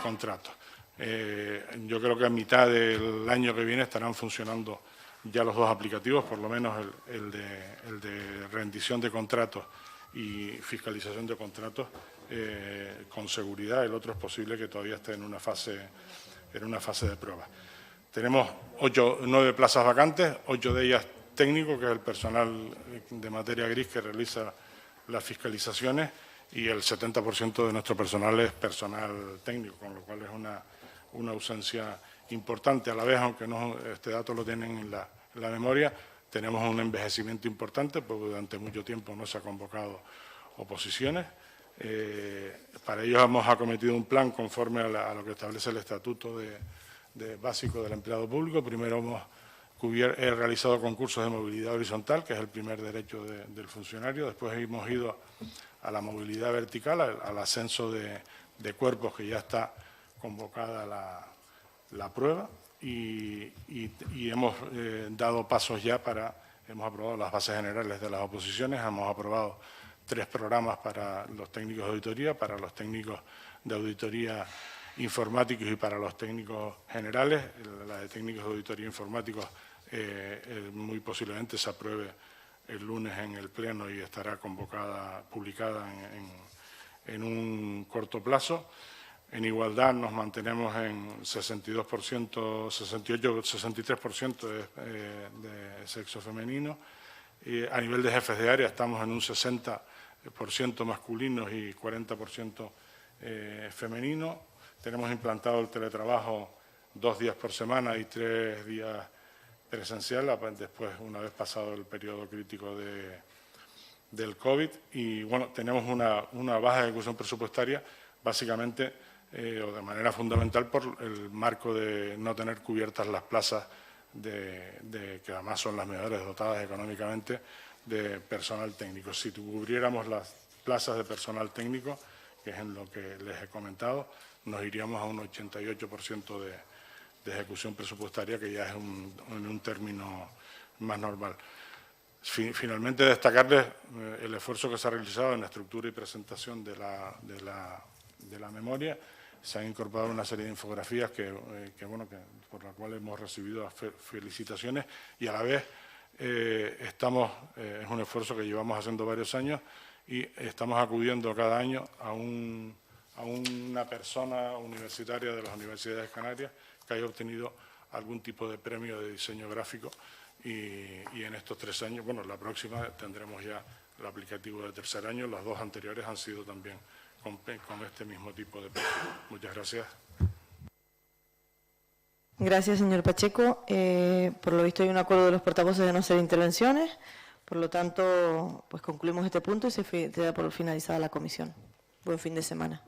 contratos. Yo creo que a mitad del año que viene estarán funcionando ya los dos aplicativos, por lo menos el de rendición de contratos y fiscalización de contratos con seguridad. El otro es posible que todavía esté en una fase de prueba. Tenemos 9 plazas vacantes, 8 de ellas técnicos, que es el personal de materia gris que realiza las fiscalizaciones, y el 70% de nuestro personal es personal técnico, con lo cual es una ausencia importante. A la vez, aunque este dato lo tienen en la memoria, tenemos un envejecimiento importante, porque durante mucho tiempo no se ha convocado oposiciones. Para ello hemos acometido un plan conforme a lo que establece el Estatuto básico del empleado público. Primero hemos realizado concursos de movilidad horizontal, que es el primer derecho del funcionario. Después hemos ido a la movilidad vertical, al ascenso de cuerpos, que ya está convocada la prueba. Y hemos dado pasos ya hemos aprobado las bases generales de las oposiciones, hemos aprobado 3 programas para los técnicos de auditoría, para los técnicos de auditoría informáticos y para los técnicos generales. La de técnicos de auditoría informáticos muy posiblemente se apruebe el lunes en el Pleno y estará publicada en un corto plazo. En igualdad nos mantenemos en 62%, 63% de sexo femenino. A nivel de jefes de área estamos en un 60% masculinos y 40% femenino. Tenemos implantado el teletrabajo 2 días por semana y 3 días presencial, después, una vez pasado el periodo crítico del COVID. Y bueno, tenemos una baja ejecución presupuestaria, básicamente, o de manera fundamental, por el marco de no tener cubiertas las plazas que además son las mejores dotadas económicamente, de personal técnico. Si cubriéramos las plazas de personal técnico, que es en lo que les he comentado, nos iríamos a un 88% de ejecución presupuestaria, que ya es en un término más normal. Finalmente, destacarles el esfuerzo que se ha realizado en la estructura y presentación de la memoria. Se han incorporado una serie de infografías por la cual hemos recibido felicitaciones, y a la vez es un esfuerzo que llevamos haciendo varios años, y estamos acudiendo cada año a una persona universitaria de las Universidades Canarias que haya obtenido algún tipo de premio de diseño gráfico y en estos 3 años, bueno, la próxima tendremos ya el aplicativo de tercer año, las 2 anteriores han sido también con este mismo tipo de perfil. Muchas gracias. Gracias, señor Pacheco. Por lo visto hay un acuerdo de los portavoces de no hacer intervenciones. Por lo tanto, pues concluimos este punto y se da por finalizada la comisión. Buen fin de semana.